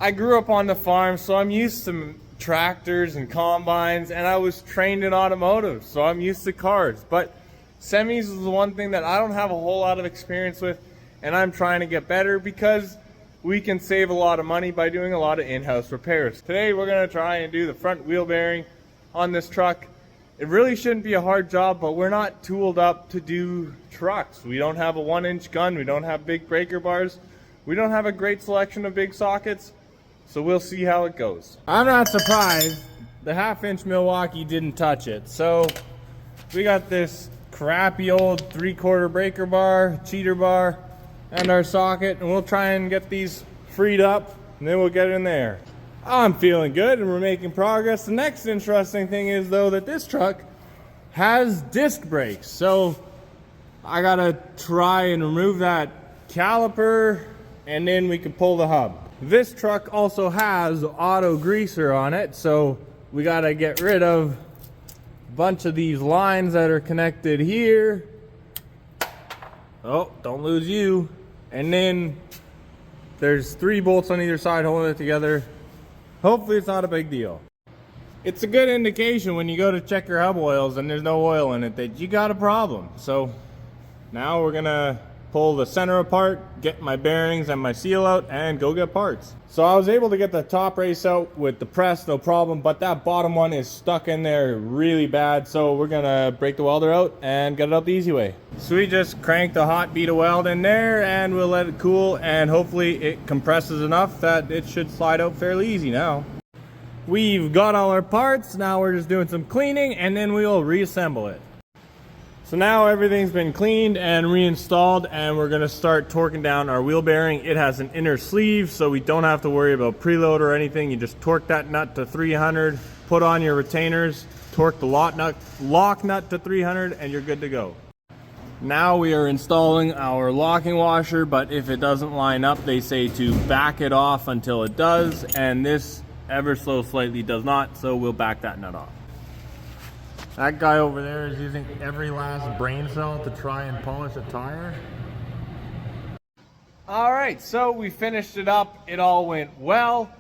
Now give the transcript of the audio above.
I grew up on the farm, so I'm used to tractors and combines, and I was trained in automotive, so I'm used to cars. But semis is the one thing that I don't have a whole lot of experience with, and I'm trying to get better because we can save a lot of money by doing a lot of in-house repairs. Today we're going to try and do the front wheel bearing on this truck. It really shouldn't be a hard job, but we're not tooled up to do trucks. We don't have a 1-inch gun, we don't have big breaker bars, we don't have a great selection of big sockets, so we'll see how it goes. I'm not surprised the 1/2-inch Milwaukee didn't touch it. So we got this crappy old 3/4 breaker bar, cheater bar, and our socket, and we'll try and get these freed up, and then we'll get in there. I'm feeling good and we're making progress. The next interesting thing is though that this truck has disc brakes. So I gotta try and remove that caliper and then we can pull the hub. This truck also has auto greaser on it, so we gotta get rid of a bunch of these lines that are connected here. Oh, don't lose you. And then there's 3 bolts on either side holding it together. Hopefully it's not a big deal. It's a good indication when you go to check your hub oils and there's no oil in it that you got a problem. So now we're gonna pull the center apart, get my bearings and my seal out, and go get parts. So I was able to get the top race out with the press, no problem, but that bottom one is stuck in there really bad, so we're gonna break the welder out and get it out the easy way. So we just cranked the hot bead of weld in there and we'll let it cool, and hopefully it compresses enough that it should slide out fairly easy now. We've got all our parts, now we're just doing some cleaning and then we'll reassemble it. So now everything's been cleaned and reinstalled, and we're gonna start torquing down our wheel bearing. It has an inner sleeve, so we don't have to worry about preload or anything. You just torque that nut to 300, put on your retainers, torque the lock nut to 300, and you're good to go. Now we are installing our locking washer, but if it doesn't line up, they say to back it off until it does, and this ever so slightly does not, so we'll back that nut off. That guy over there is using every last brain cell to try and polish a tire. All right, so we finished it up. It all went well.